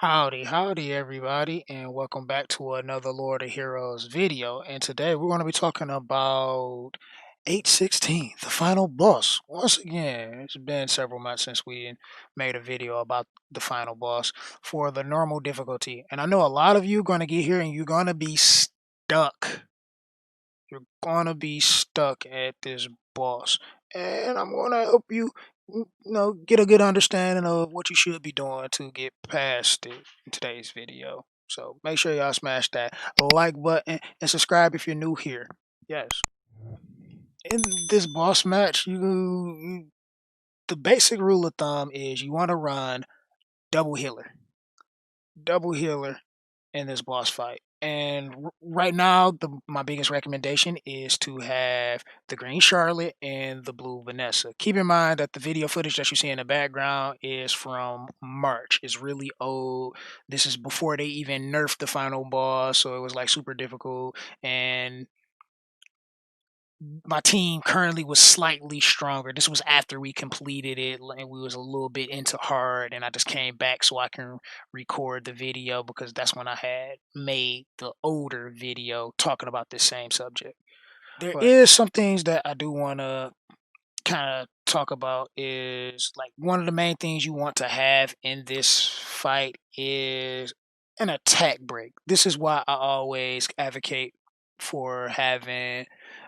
Howdy, everybody, and welcome back to another Lord of Heroes video. And today we're going to be talking about 816, the final boss. Once again, it's been several months since we made a video about the final boss for the normal difficulty. And I know a lot of you are going to get here and you're going to be stuck. You're going to be stuck at this boss. And I'm going to help you get a good understanding of what you should be doing to get past it in today's video. So make sure y'all smash that like button and subscribe if you're new here. Yes. In this boss match, the basic rule of thumb is you want to run double healer. Double healer in this boss fight. And right now, my biggest recommendation is to have the green Charlotte and the blue Vanessa. Keep in mind that the video footage that you see in the background is from March. It's really old. This is before they even nerfed the final boss, so it was like super difficult. And my team currently was slightly stronger. This was after we completed it and we was a little bit into hard, and I just came back so I can record the video because that's when I had made the older video talking about this same subject. There is some things that I do want to kind of talk about. Is like one of the main things you want to have in this fight is an attack break. This is why I always advocate for having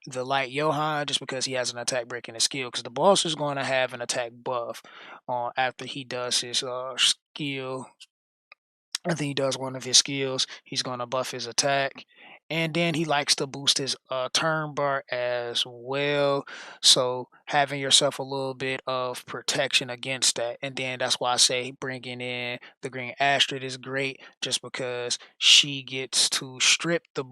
the light Johan, just because he has an attack break in his skill. Because the boss is going to have an attack buff after he does his skill. After he does one of his skills, he's going to buff his attack. And then he likes to boost his turn bar as well. So having yourself a little bit of protection against that. And then that's why I say bringing in the Green Astrid is great, just because she gets to strip the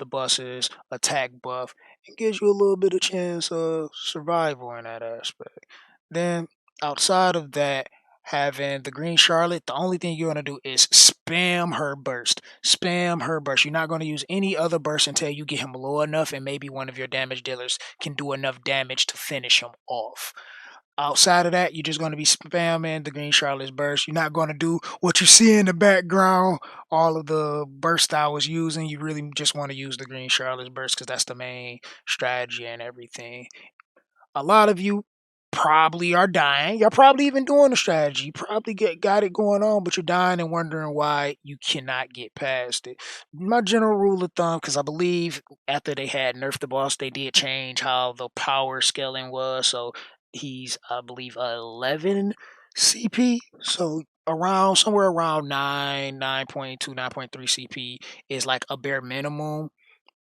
boss's attack buff and gives you a little bit of chance of survival in that aspect. Then outside of that, having the green Charlotte, the only thing you're going to do is spam her burst. Spam her burst. You're not going to use any other burst until you get him low enough and maybe one of your damage dealers can do enough damage to finish him off. Outside of that, you're just going to be spamming the green Charlotte's burst. You're not going to do what you see in the background, all of the burst I was using. You really just want to use the green Charlotte's burst because that's the main strategy and everything. A lot of you probably are dying. You're probably even doing a strategy. You probably got it going on, but you're dying and wondering why you cannot get past it. My general rule of thumb, because I believe after they had nerfed the boss, they did change how the power scaling was. So he's, I believe, 11 CP. So around somewhere around 9, 9.2, 9.3 CP is like a bare minimum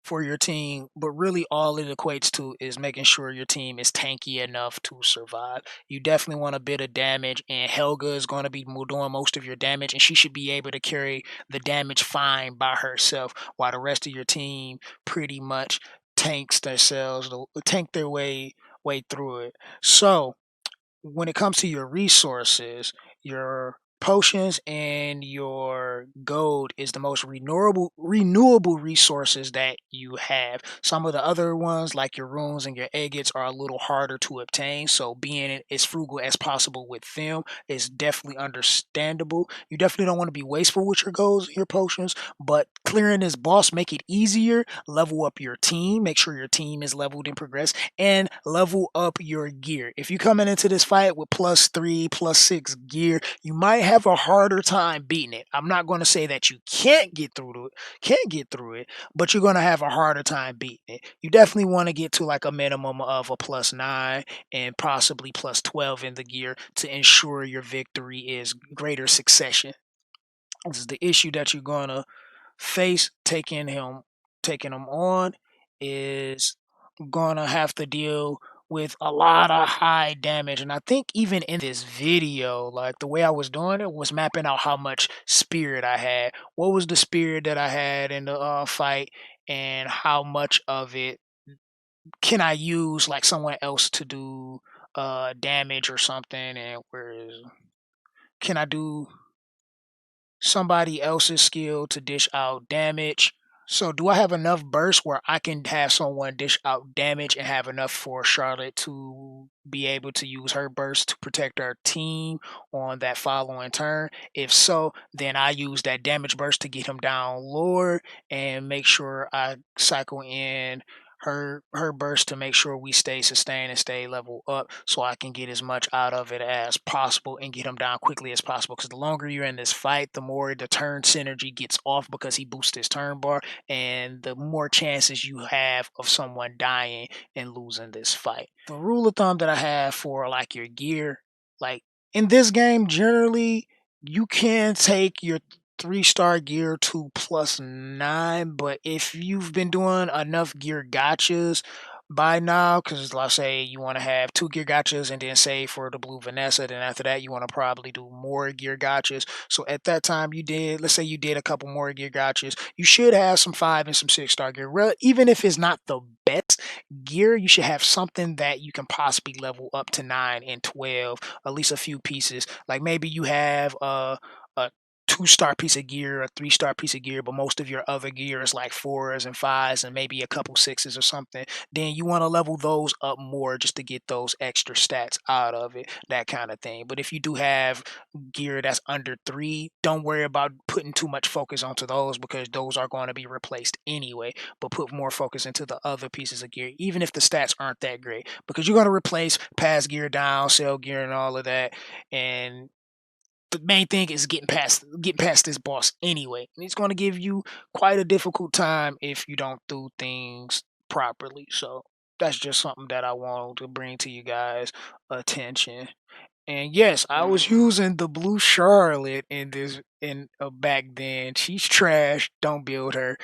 for your team, but really all it equates to is making sure your team is tanky enough to survive. You definitely want a bit of damage, and Helga is going to be doing most of your damage, and she should be able to carry the damage fine by herself, while the rest of your team pretty much tank their way through it. So when it comes to your resources, your potions and your gold is the most renewable resources that you have. Some of the other ones like your runes and your agates are a little harder to obtain, so being as frugal as possible with them is definitely understandable. You definitely don't want to be wasteful with your golds and your potions, but clearing this boss make it easier. Level up your team, make sure your team is leveled and progressed, and level up your gear. If you're coming into this fight with +3, +6 gear, you might have a harder time beating it. I'm not going to say that you can't get through it, but you're going to have a harder time beating it. You definitely want to get to like a minimum of a +9 and possibly +12 in the gear to ensure your victory is greater succession. This is the issue that you're going to face taking him on is gonna have to deal with a lot of high damage. And I think even in this video, like the way I was doing it was mapping out how much spirit I had. What was the spirit that I had in the fight, and how much of it can I use like someone else to do damage or something, and can I do somebody else's skill to dish out damage So do I have enough burst where I can have someone dish out damage and have enough for Charlotte to be able to use her burst to protect our team on that following turn? If so, then I use that damage burst to get him down lower and make sure I cycle in her burst to make sure we stay sustained and stay level up so I can get as much out of it as possible and get him down quickly as possible. Because the longer you're in this fight, the more the turn synergy gets off because he boosts his turn bar and the more chances you have of someone dying and losing this fight. The rule of thumb that I have for like your gear, like in this game, generally you can take your 3-star gear to +9, but if you've been doing enough gear gotchas by now, because let's say you want to have 2 gear gotchas and then save for the blue Vanessa, then after that you want to probably do more gear gotchas. So at that time you did, let's say you did a couple more gear gotchas, you should have some 5 and some 6-star gear. Even if it's not the best gear, you should have something that you can possibly level up to 9 and 12, at least a few pieces. Like maybe you have a 2-star piece of gear, a 3-star piece of gear, but most of your other gear is like 4s and 5s and maybe a couple 6s or something. Then you want to level those up more just to get those extra stats out of it, that kind of thing. But if you do have gear that's under 3, don't worry about putting too much focus onto those because those are going to be replaced anyway. But put more focus into the other pieces of gear, even if the stats aren't that great, because you're going to replace pass gear down, sell gear, and all of that. And the main thing is getting past this boss anyway. And it's going to give you quite a difficult time if you don't do things properly. So that's just something that I want to bring to you guys' attention. And yes, I was using the blue Charlotte in this in back then. She's trash. Don't build her.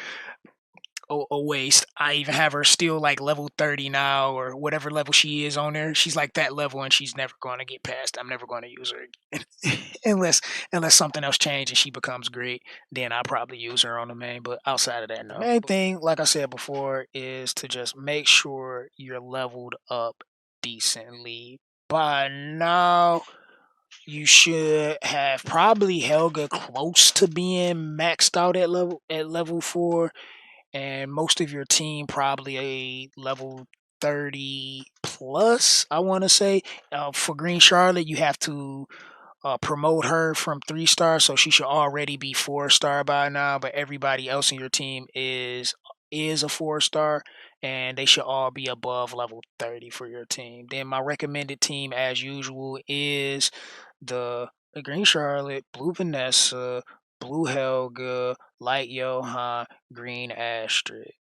A waste. I even have her still like level 30 now or whatever level she is on there. She's like that level and she's never going to get past. I'm never going to use her again. unless something else changes and she becomes great, then I'll probably use her on the main. But outside of that, no. The main thing, like I said before, is to just make sure you're leveled up decently. By now, you should have probably Helga close to being maxed out at level 4, and most of your team probably a level 30 plus, I want to say. For Green Charlotte, you have to promote her from 3-star, so she should already be 4-star by now. But everybody else in your team is a 4-star, and they should all be above level 30 for your team. Then my recommended team, as usual, is the Green Charlotte, Blue Vanessa, Blue Helga, Light Johan, Green Astrid,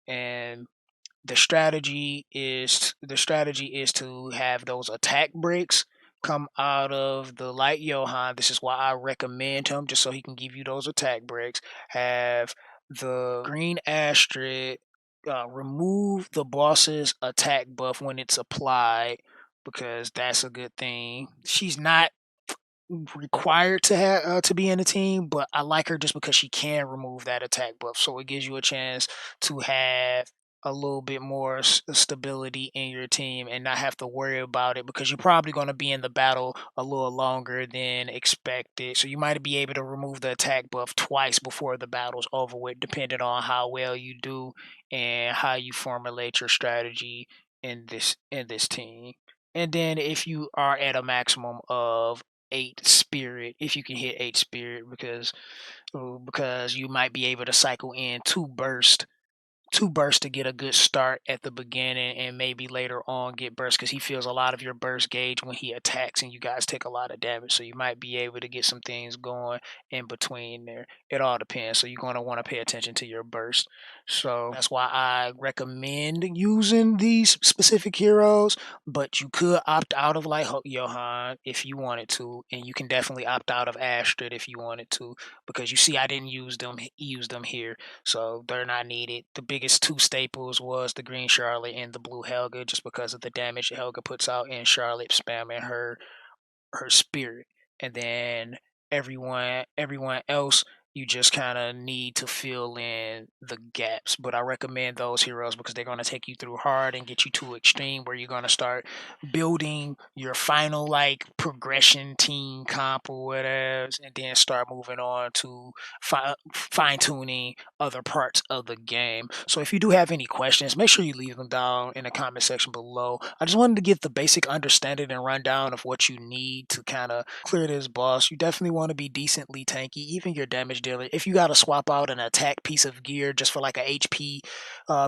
and the strategy is to have those attack breaks come out of the Light Johan. This is why I recommend him, just so he can give you those attack breaks. Have the Green Astrid remove the boss's attack buff when it's applied, because that's a good thing. She's not required to be in the team, but I like her just because she can remove that attack buff, so it gives you a chance to have a little bit more stability in your team and not have to worry about it, because you're probably going to be in the battle a little longer than expected. So you might be able to remove the attack buff twice before the battle's over with, depending on how well you do and how you formulate your strategy in this team. And then if you are at a maximum of 8 spirit, if you can hit 8 spirit, because you might be able to cycle in 2 bursts to get a good start at the beginning and maybe later on get burst, because he feels a lot of your burst gauge when he attacks and you guys take a lot of damage. So you might be able to get some things going in between there. It all depends. So you're going to want to pay attention to your burst. So that's why I recommend using these specific heroes, but you could opt out of like Johan if you wanted to, and you can definitely opt out of Astrid if you wanted to, because you see I didn't use them here, so they're not needed. The biggest 2 staples was the Green Charlotte and the Blue Helga, just because of the damage Helga puts out and Charlotte spamming her spirit. And then everyone else, You just kind of need to fill in the gaps. But I recommend those heroes because they're going to take you through hard and get you to extreme where you're going to start building your final like progression team comp or whatever, and then start moving on to fine tuning other parts of the game. So if you do have any questions, make sure you leave them down in the comment section below. I just wanted to get the basic understanding and rundown of what you need to kind of clear this boss. You definitely want to be decently tanky, even your damage dealer. If you got to swap out an attack piece of gear just for like a HP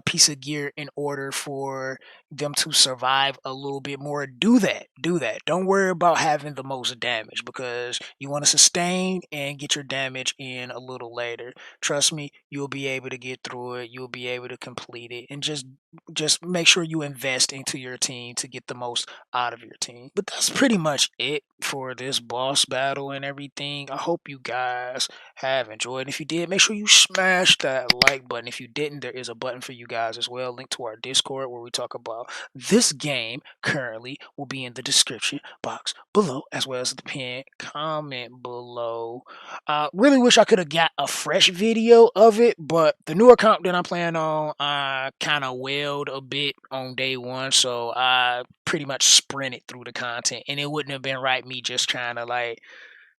piece of gear in order for them to survive a little bit more, do that. Do that. Don't worry about having the most damage because you want to sustain and get your damage in a little later. Trust me, you'll be able to get through it. You'll be able to complete it, and just make sure you invest into your team to get the most out of your team. But that's pretty much it for this boss battle and everything. I hope you guys have enjoyed. If you did, make sure you smash that like button. If you didn't, there is a button for you guys as well. Link to our Discord where we talk about this game currently will be in the description box below, as well as the pinned comment below. Really wish I could have got a fresh video of it, but the new account that I'm playing on, I kind of wailed a bit on day one, so I pretty much sprinted through the content, and it wouldn't have been right me just trying to like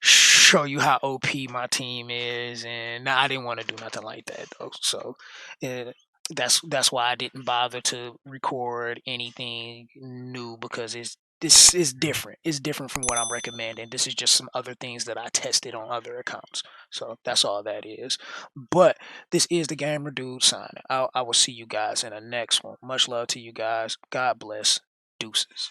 show you how OP my team is, and I didn't want to do nothing like that though. So uh, that's why I didn't bother to record anything new because this is different. It's different from what I'm recommending. This is just some other things that I tested on other accounts. So that's all that is. But this is the Gamer Dude signing. I will see you guys in the next one. Much love to you guys. God bless. Deuces.